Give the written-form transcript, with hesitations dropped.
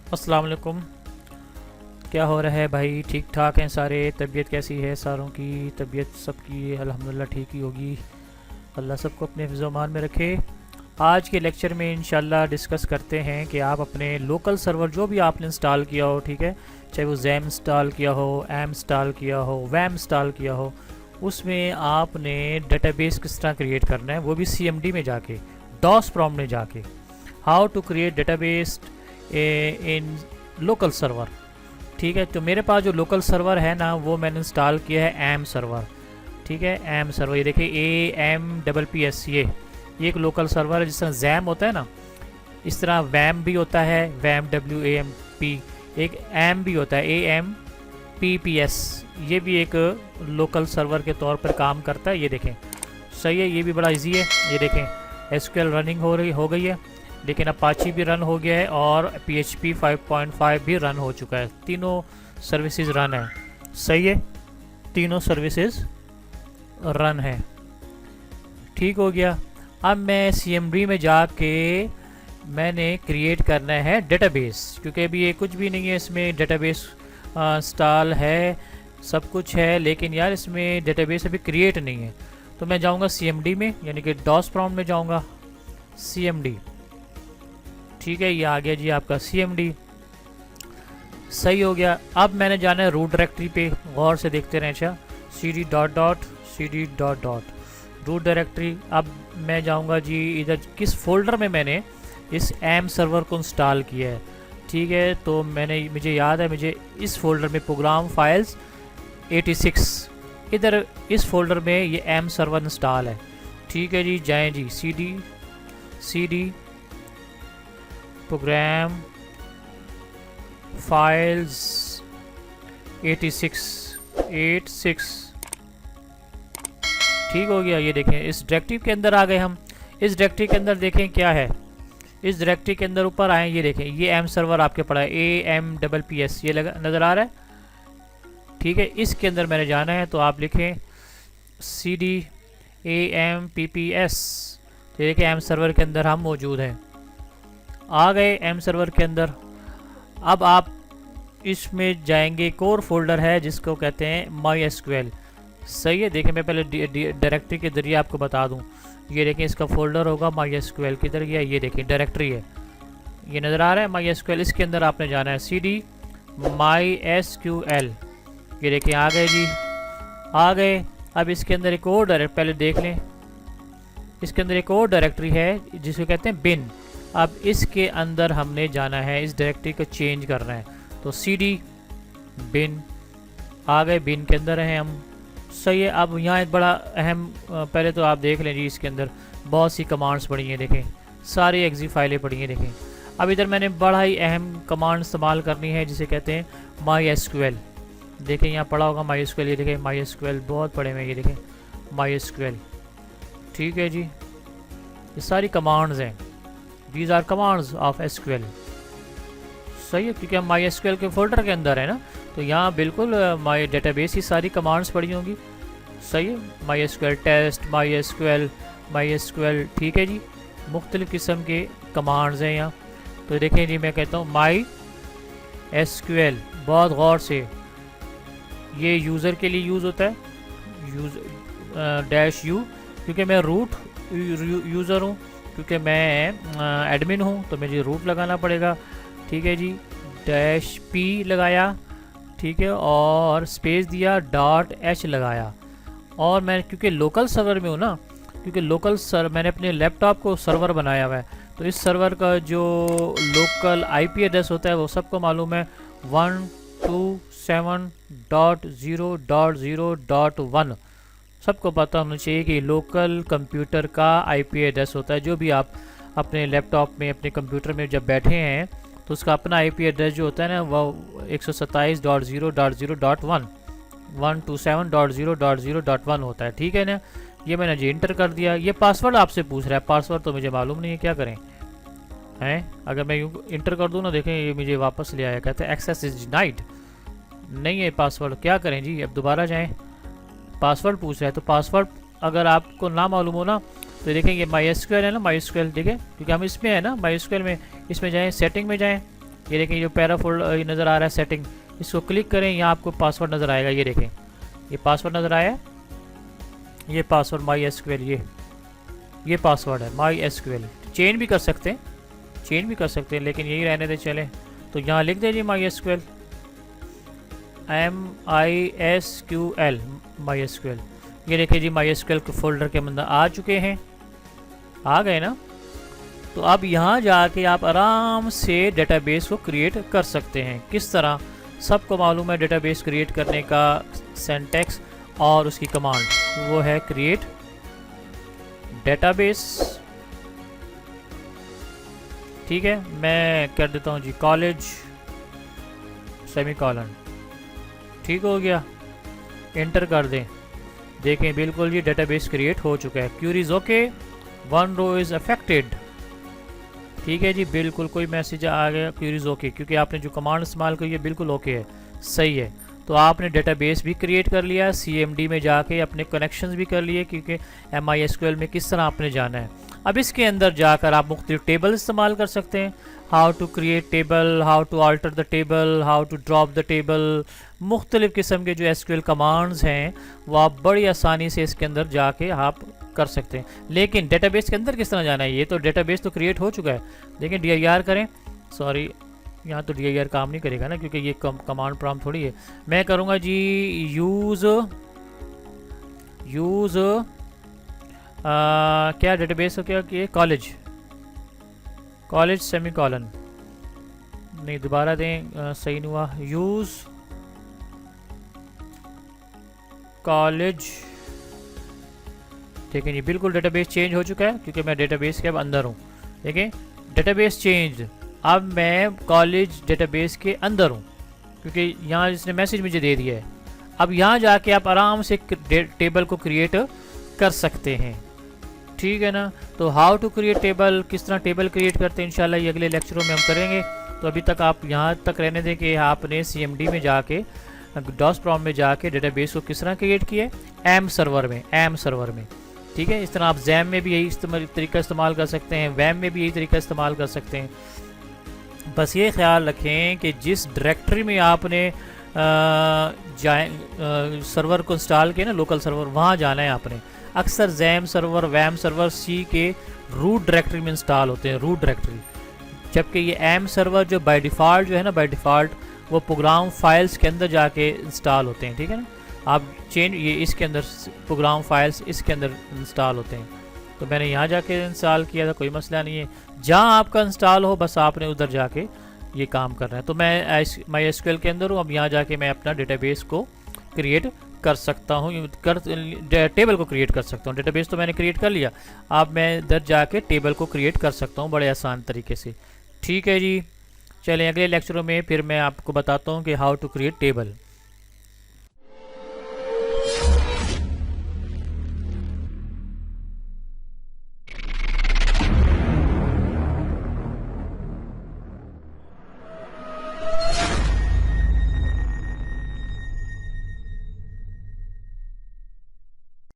अस्सलाम वालेकुम। क्या हो रहा है भाई? ठीक ठाक हैं सारे? तबीयत कैसी है? सारों की तबीयत सबकी अल्हम्दुलिल्लाह ठीक ही होगी। अल्लाह सबको अपने हिफ्ज़-ओ-अमान में रखे। आज के लेक्चर में इंशाल्लाह डिस्कस करते हैं कि आप अपने लोकल सर्वर जो भी आपने इंस्टॉल किया हो, ठीक है, चाहे वो जैम इंस्टॉल किया हो, एम इंस्टॉल किया हो, वैम इंस्टॉल किया हो, उसमें आपने डेटाबेस किस तरह क्रिएट करना है, वो भी CMD में जाके, डॉस प्रॉम्प्ट में जाके। How to create database in local server. ठीक है, तो मेरे पास जो लोकल सर्वर है ना, वो मैंने इंस्टॉल किया है एम सर्वर। ठीक है, एम सर्वर, ये देखिए AMPPS, ये एक लोकल सर्वर है। जिस तरह जैम होता है ना, इस तरह वैम भी होता है, वैम WAMP, एक एम भी होता है AMPPS, ये भी एक लोकल सर्वर के तौर पर काम करता है। ये देखें, सही है, ये भी बड़ा इजी है। ये देखें SQL रनिंग हो गई है, लेकिन अपाची भी रन हो गया है और PHP 5.5 भी रन हो चुका है। तीनों सर्विसेज रन है। सही है, तीनों सर्विसेज रन है। ठीक हो गया। अब मैं CMD में जाके मैंने क्रिएट करना है डेटाबेस, क्योंकि अभी ये कुछ भी नहीं है इसमें। डेटाबेस इंस्टॉल है, सब कुछ है, लेकिन यार इसमें डेटाबेस अभी क्रिएट नहीं है। तो मैं जाऊंगा CMD में, यानी कि डॉस प्रॉम्प्ट में जाऊंगा, CMD। ठीक है, ये आ गया जी आपका CMD। सही हो गया। अब मैंने जाना है रूट डायरेक्टरी पे, गौर से देखते रहें। अच्छा, cd ... रूट डायरेक्टरी। अब मैं जाऊंगा जी इधर, किस फोल्डर में मैंने इस एम सर्वर को इंस्टॉल किया है। ठीक है, तो मुझे याद है, मुझे इस फोल्डर में प्रोग्राम फाइल्स 86, इधर इस फोल्डर में ये एम सर्वर इंस्टॉल है। ठीक है जी, जाएं जी CD प्रोग्राम फाइल्स 86। ठीक हो गया। ये देखें, इस डायरेक्टरी के अंदर आ गए हम। इस डायरेक्टरी के अंदर देखें क्या है, इस डायरेक्टरी के अंदर ऊपर आए, ये देखें, ये एम सर्वर आपके पड़ा है AMPPS, ये नज़र आ रहा है। ठीक है, इसके अंदर मैंने जाना है, तो आप लिखें CD AMPPS। तो ये देखें, एम सर्वर के अंदर हम मौजूद हैं। आ गए एम सर्वर के अंदर। अब आप इसमें जाएंगे, कोर फोल्डर है जिसको कहते हैं MySQL। सही है, देखें, मैं पहले डायरेक्टरी के जरिए आपको बता दूं। ये देखें, इसका फोल्डर होगा MySQL, किधर गया? ये देखें, डायरेक्टरी है, ये नज़र आ रहा है MySQL। इसके अंदर आपने जाना है CD MySQL। ये देखें, आ गए जी, आ गए। अब इसके अंदर एक और पहले देख लें, इसके अंदर एक और डायरेक्टरी है जिसको कहते हैं बिन। अब इसके अंदर हमने जाना है, इस डायरेक्टरी को चेंज करना है, तो CD बिन। आ गए, बिन के अंदर हैं हम। सही है। अब यहाँ एक बड़ा अहम, पहले तो आप देख लें जी, इसके अंदर बहुत सी कमांड्स पड़ी हैं, देखें, सारी एग्जी फाइलें पड़ी हैं, देखें। अब इधर मैंने बड़ा ही अहम कमांड इस्तेमाल करनी है जिसे कहते हैं MySQL। देखें, यहाँ पड़ा होगा MySQL, ये देखें MySQL बहुत पड़े हुए, ये देखें MySQL। ठीक है जी, ये सारी कमांड्स हैं, these are commands of SQL। सही है, क्योंकि हम MySQL के फोल्डर के अंदर है ना, तो यहाँ बिल्कुल माई डेटाबेस की सारी कमांड्स पड़ी होंगी। सही है, MySQL टेस्ट, MySQL। ठीक है जी, मुख्तलिफ़ किस्म के कमांड्स हैं यहाँ। तो देखें जी, मैं कहता हूँ MySQL, बहुत गौर से, ये यूज़र के लिए यूज़ होता है, -U, क्योंकि मैं रूट यूज़र हूँ, क्योंकि मैं एडमिन हूँ, तो मुझे रूट लगाना पड़ेगा। ठीक है जी, -P लगाया, ठीक है, और स्पेस दिया, .h लगाया। और मैं क्योंकि लोकल सर्वर में हूँ ना, क्योंकि मैंने अपने लैपटॉप को सर्वर बनाया हुआ है, तो इस सर्वर का जो लोकल IP एड्रेस होता है वो सबको मालूम है, 127.0.0.1। सबको पता होना चाहिए कि लोकल कंप्यूटर का IP एड्रेस होता है। जो भी आप अपने लैपटॉप में, अपने कंप्यूटर में जब बैठे हैं, तो उसका अपना IP एड्रेस जो होता है ना, वो 127.0.0.1, 127.0.0.1 होता है। ठीक है ना, ये मैंने जी इंटर कर दिया। ये पासवर्ड आपसे पूछ रहा है, पासवर्ड तो मुझे मालूम नहीं है, क्या करें हैं। अगर मैं यूँ इंटर कर दूँ ना, देखें, ये मुझे वापस ले आया, कहते हैं एक्सेस इज डिनाइड, नहीं है पासवर्ड। क्या करें जी, अब दोबारा जाएँ, पासवर्ड पूछ रहा है। तो पासवर्ड अगर आपको ना मालूम हो ना, तो देखें ये MySQL है ना, MySQL देखें, क्योंकि हम इसमें है ना MySQL में, इसमें जाएं, सेटिंग में जाएं, ये देखें जो पैरा फोल्डर नज़र आ रहा है सेटिंग, इसको क्लिक करें, यहाँ आपको पासवर्ड नज़र आएगा। ये देखें ये पासवर्ड नज़र आया, ये पासवर्ड MySQL, ये पासवर्ड है MySQL। चेंज भी कर सकते हैं, चेंज भी कर सकते हैं, लेकिन यही रहने दे चले। तो यहाँ लिख दीजिए MySQL, MySQL। ये देखिए जी MySQL के फोल्डर के अंदर आ चुके हैं, आ गए ना। तो अब यहाँ जाके आप आराम से डेटाबेस को क्रिएट कर सकते हैं। किस तरह, सबको मालूम है डेटाबेस क्रिएट करने का सिंटैक्स और उसकी कमांड, वो है क्रिएट डेटाबेस। ठीक है, मैं कर देता हूँ जी कॉलेज सेमीकोलन, ठीक हो गया, एंटर कर दें। देखें बिल्कुल जी डेटाबेस क्रिएट हो चुका है। Queries okay, 1 row is affected. ठीक है जी, बिल्कुल कोई मैसेज आ गया क्यूरीज ओके, क्योंकि आपने जो कमांड इस्तेमाल की है बिल्कुल ओके है, सही है। तो आपने डेटाबेस भी क्रिएट कर लिया, CMD में जाके अपने कनेक्शंस भी कर लिए, क्योंकि MySQL में किस तरह आपने जाना है। अब इसके अंदर जाकर आप मुख्तलिफ टेबल इस्तेमाल कर सकते हैं। How to create table, how to alter the table, how to drop the table, मुख्तलिफ किस्म के जो SQL कमांड्स हैं वो आप बड़ी आसानी से इसके अंदर जाके आप कर सकते हैं। लेकिन डेटाबेस के अंदर किस तरह जाना है, ये तो डेटाबेस तो क्रिएट हो चुका है। देखिए dir करें, सॉरी यहाँ तो dir काम नहीं करेगा ना, क्योंकि ये कमांड प्रॉम्प्ट थोड़ी है। मैं करूँगा जी यूज़ क्या डेटाबेस हो, क्या कि कॉलेज सेमीकोलन, नहीं दोबारा दें, सही नहीं हुआ। यूज़ कॉलेज, ठीक है जी, बिल्कुल डेटाबेस चेंज हो चुका है, क्योंकि मैं डेटाबेस के अब अंदर हूँ। देखें डेटाबेस चेंज, अब मैं कॉलेज डेटाबेस के अंदर हूँ, क्योंकि यहाँ इसने मैसेज मुझे दे दिया है। अब यहाँ जाके आप आराम से टेबल को क्रिएट कर सकते हैं, ठीक है ना। तो हाउ टू क्रिएट टेबल, किस तरह टेबल क्रिएट करते हैं, इंशाल्लाह ये अगले लेक्चरों में हम करेंगे। तो अभी तक आप यहाँ तक रहने दें कि आपने CMD में जाके डॉस प्रॉम्प्ट में जाके डेटाबेस को किस तरह क्रिएट किया है, एम सर्वर में, ठीक है। इस तरह आप जैम में भी यही तरीका इस्तेमाल कर सकते हैं, वैम में भी यही तरीका इस्तेमाल कर सकते हैं। बस ये ख्याल रखें कि जिस डायरेक्टरी में आपने सर्वर को इंस्टॉल किया ना, लोकल सर्वर, वहाँ जाना है आपने। अक्सर जैम सर्वर, वैम सर्वर C के रूट डायरेक्टरी में इंस्टॉल होते हैं, रूट डायरेक्टरी, जबकि ये एम सर्वर जो बाय डिफ़ॉल्ट जो है ना, बाय डिफ़ॉल्ट वो प्रोग्राम फाइल्स के अंदर जाके इंस्टॉल होते हैं, ठीक है ना। आप चेंज ये इसके अंदर प्रोग्राम फाइल्स इसके अंदर इंस्टॉल होते हैं। तो मैंने यहाँ जाके इंस्टॉल किया था, कोई मसला नहीं है। जहाँ आपका इंस्टॉल हो बस आपने उधर जाके ये काम करना है। तो मैं MySQL के अंदर हूँ, अब यहाँ जाके मैं अपना डेटाबेस को क्रिएट कर सकता हूँ, टेबल को क्रिएट कर सकता हूँ। डेटाबेस तो मैंने क्रिएट कर लिया, अब मैं इधर जाके टेबल को क्रिएट कर सकता हूँ बड़े आसान तरीके से। ठीक है जी, चलें अगले लेक्चरों में फिर मैं आपको बताता हूँ कि हाउ टू क्रिएट टेबल।